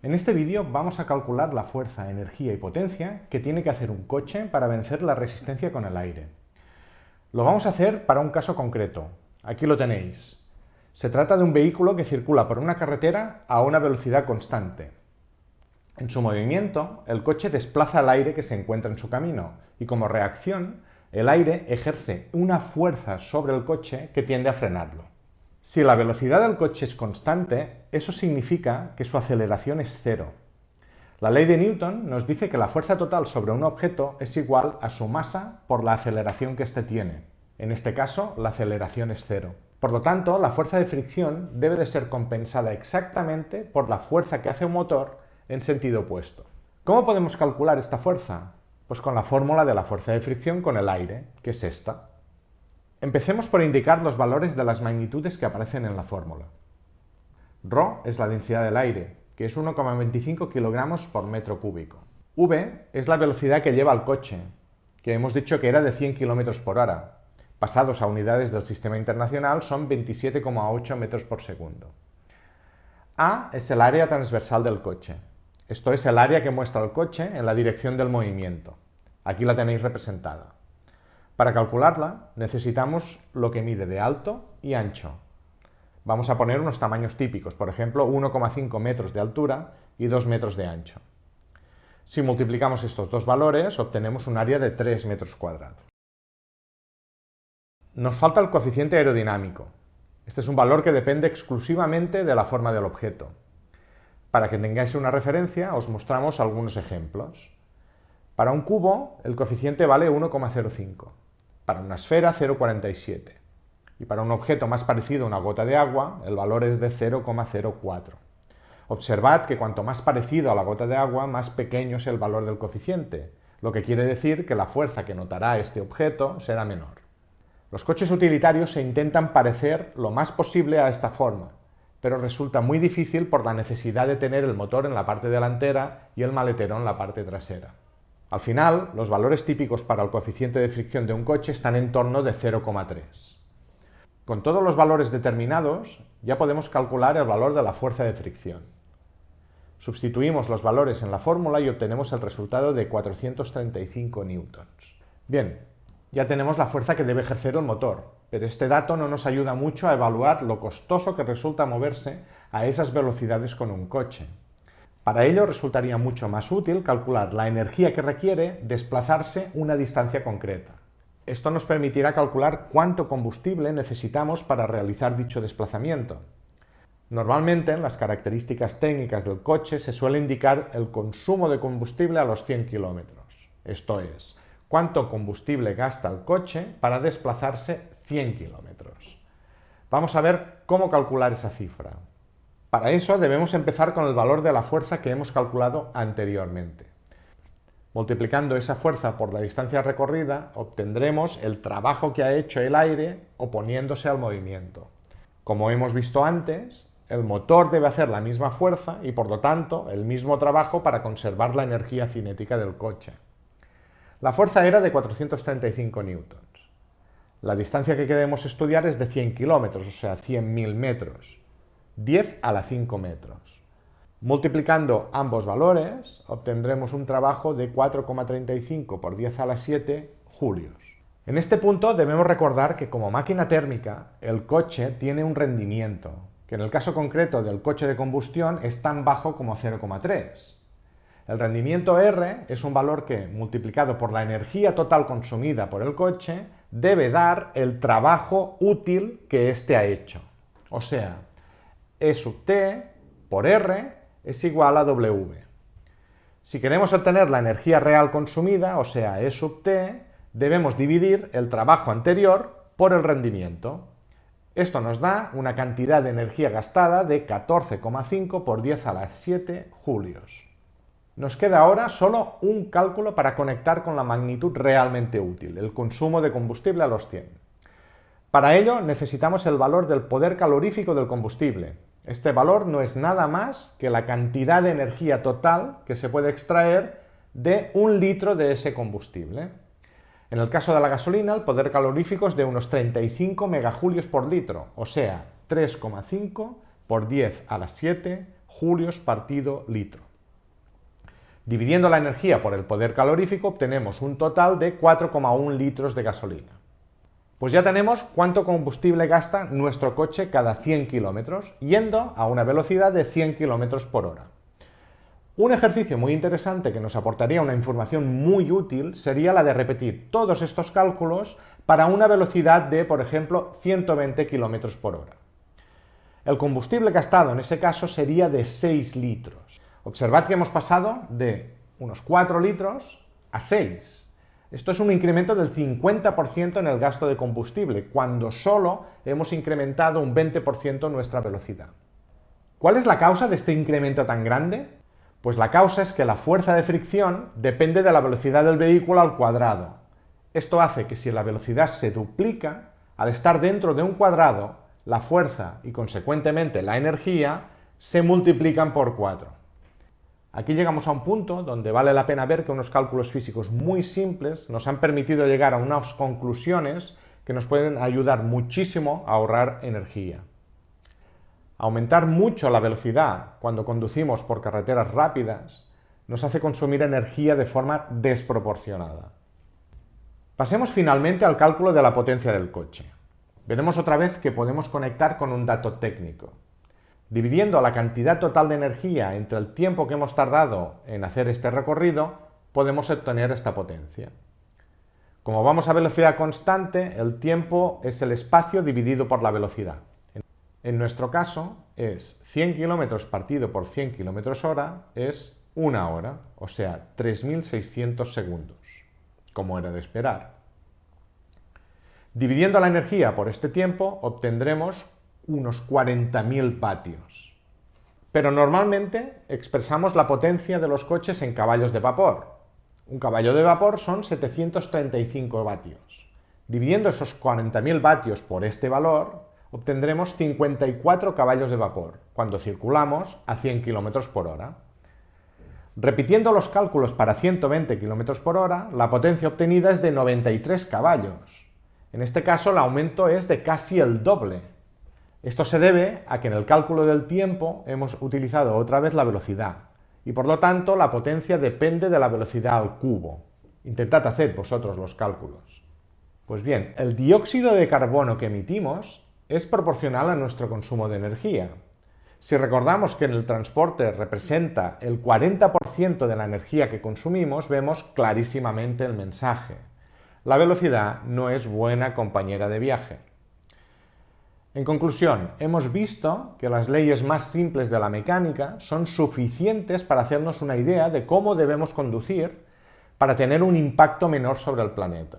En este vídeo vamos a calcular la fuerza, energía y potencia que tiene que hacer un coche para vencer la resistencia con el aire. Lo vamos a hacer para un caso concreto. Aquí lo tenéis. Se trata de un vehículo que circula por una carretera a una velocidad constante. En su movimiento, el coche desplaza el aire que se encuentra en su camino y como reacción, el aire ejerce una fuerza sobre el coche que tiende a frenarlo. Si la velocidad del coche es constante, eso significa que su aceleración es cero. La ley de Newton nos dice que la fuerza total sobre un objeto es igual a su masa por la aceleración que éste tiene. En este caso, la aceleración es cero. Por lo tanto, la fuerza de fricción debe de ser compensada exactamente por la fuerza que hace un motor en sentido opuesto. ¿Cómo podemos calcular esta fuerza? Pues con la fórmula de la fuerza de fricción con el aire, que es esta. Empecemos por indicar los valores de las magnitudes que aparecen en la fórmula. Rho es la densidad del aire, que es 1,25 kg por metro cúbico. V es la velocidad que lleva el coche, que hemos dicho que era de 100 km por hora. Pasados a unidades del sistema internacional son 27,8 metros por segundo. A es el área transversal del coche. Esto es el área que muestra el coche en la dirección del movimiento. Aquí la tenéis representada. Para calcularla necesitamos lo que mide de alto y ancho. Vamos a poner unos tamaños típicos, por ejemplo 1,5 metros de altura y 2 metros de ancho. Si multiplicamos estos dos valores obtenemos un área de 3 metros cuadrados. Nos falta el coeficiente aerodinámico. Este es un valor que depende exclusivamente de la forma del objeto. Para que tengáis una referencia os mostramos algunos ejemplos. Para un cubo el coeficiente vale 1,05. Para una esfera 0,47 y para un objeto más parecido a una gota de agua el valor es de 0,04. Observad que cuanto más parecido a la gota de agua más pequeño es el valor del coeficiente, lo que quiere decir que la fuerza que notará este objeto será menor. Los coches utilitarios se intentan parecer lo más posible a esta forma, pero resulta muy difícil por la necesidad de tener el motor en la parte delantera y el maletero en la parte trasera. Al final, los valores típicos para el coeficiente de fricción de un coche están en torno de 0,3. Con todos los valores determinados, ya podemos calcular el valor de la fuerza de fricción. Sustituimos los valores en la fórmula y obtenemos el resultado de 435 newtons. Bien, ya tenemos la fuerza que debe ejercer el motor, pero este dato no nos ayuda mucho a evaluar lo costoso que resulta moverse a esas velocidades con un coche. Para ello resultaría mucho más útil calcular la energía que requiere desplazarse una distancia concreta. Esto nos permitirá calcular cuánto combustible necesitamos para realizar dicho desplazamiento. Normalmente en las características técnicas del coche se suele indicar el consumo de combustible a los 100 km. Esto es, cuánto combustible gasta el coche para desplazarse 100 km. Vamos a ver cómo calcular esa cifra. Para eso debemos empezar con el valor de la fuerza que hemos calculado anteriormente. Multiplicando esa fuerza por la distancia recorrida, obtendremos el trabajo que ha hecho el aire oponiéndose al movimiento. Como hemos visto antes, el motor debe hacer la misma fuerza y por lo tanto el mismo trabajo para conservar la energía cinética del coche. La fuerza era de 435 newtons. La distancia que queremos estudiar es de 100 kilómetros, o sea, 100.000 metros. 10 a la 5 metros. Multiplicando ambos valores, obtendremos un trabajo de 4,35 por 10 a la 7 julios. En este punto debemos recordar que como máquina térmica, el coche tiene un rendimiento, que en el caso concreto del coche de combustión es tan bajo como 0,3. El rendimiento R es un valor que, multiplicado por la energía total consumida por el coche, debe dar el trabajo útil que éste ha hecho. O sea, E sub T por R es igual a W. Si queremos obtener la energía real consumida, o sea, E sub T, debemos dividir el trabajo anterior por el rendimiento. Esto nos da una cantidad de energía gastada de 14,5 por 10 a la 7 julios. Nos queda ahora solo un cálculo para conectar con la magnitud realmente útil, el consumo de combustible a los 100. Para ello necesitamos el valor del poder calorífico del combustible. Este valor no es nada más que la cantidad de energía total que se puede extraer de 1 litro de ese combustible. En el caso de la gasolina, el poder calorífico es de unos 35 megajulios por litro, o sea, 3,5 por 10 a la 7 julios partido litro. Dividiendo la energía por el poder calorífico obtenemos un total de 4,1 litros de gasolina. Pues ya tenemos cuánto combustible gasta nuestro coche cada 100 kilómetros, yendo a una velocidad de 100 kilómetros por hora. Un ejercicio muy interesante que nos aportaría una información muy útil sería la de repetir todos estos cálculos para una velocidad de, por ejemplo, 120 kilómetros por hora. El combustible gastado en ese caso sería de 6 litros. Observad que hemos pasado de unos 4 litros a 6. Esto es un incremento del 50% en el gasto de combustible, cuando solo hemos incrementado un 20% nuestra velocidad. ¿Cuál es la causa de este incremento tan grande? Pues la causa es que la fuerza de fricción depende de la velocidad del vehículo al cuadrado. Esto hace que si la velocidad se duplica, al estar dentro de un cuadrado, la fuerza y consecuentemente la energía se multiplican por 4. Aquí llegamos a un punto donde vale la pena ver que unos cálculos físicos muy simples nos han permitido llegar a unas conclusiones que nos pueden ayudar muchísimo a ahorrar energía. Aumentar mucho la velocidad cuando conducimos por carreteras rápidas nos hace consumir energía de forma desproporcionada. Pasemos finalmente al cálculo de la potencia del coche. Veremos otra vez que podemos conectar con un dato técnico. Dividiendo la cantidad total de energía entre el tiempo que hemos tardado en hacer este recorrido, podemos obtener esta potencia. Como vamos a velocidad constante, el tiempo es el espacio dividido por la velocidad. En nuestro caso es 100 km partido por 100 km hora es 1 hora, o sea, 3.600 segundos, como era de esperar. Dividiendo la energía por este tiempo obtendremos unos 40.000 vatios. Pero normalmente expresamos la potencia de los coches en caballos de vapor. Un caballo de vapor son 735 vatios. Dividiendo esos 40.000 vatios por este valor, obtendremos 54 caballos de vapor, cuando circulamos a 100 km por hora. Repitiendo los cálculos para 120 km por hora, la potencia obtenida es de 93 caballos. En este caso, el aumento es de casi el doble. Esto se debe a que en el cálculo del tiempo hemos utilizado otra vez la velocidad y por lo tanto la potencia depende de la velocidad al cubo. Intentad hacer vosotros los cálculos. Pues bien, el dióxido de carbono que emitimos es proporcional a nuestro consumo de energía. Si recordamos que en el transporte representa el 40% de la energía que consumimos, vemos clarísimamente el mensaje. La velocidad no es buena compañera de viaje. En conclusión, hemos visto que las leyes más simples de la mecánica son suficientes para hacernos una idea de cómo debemos conducir para tener un impacto menor sobre el planeta.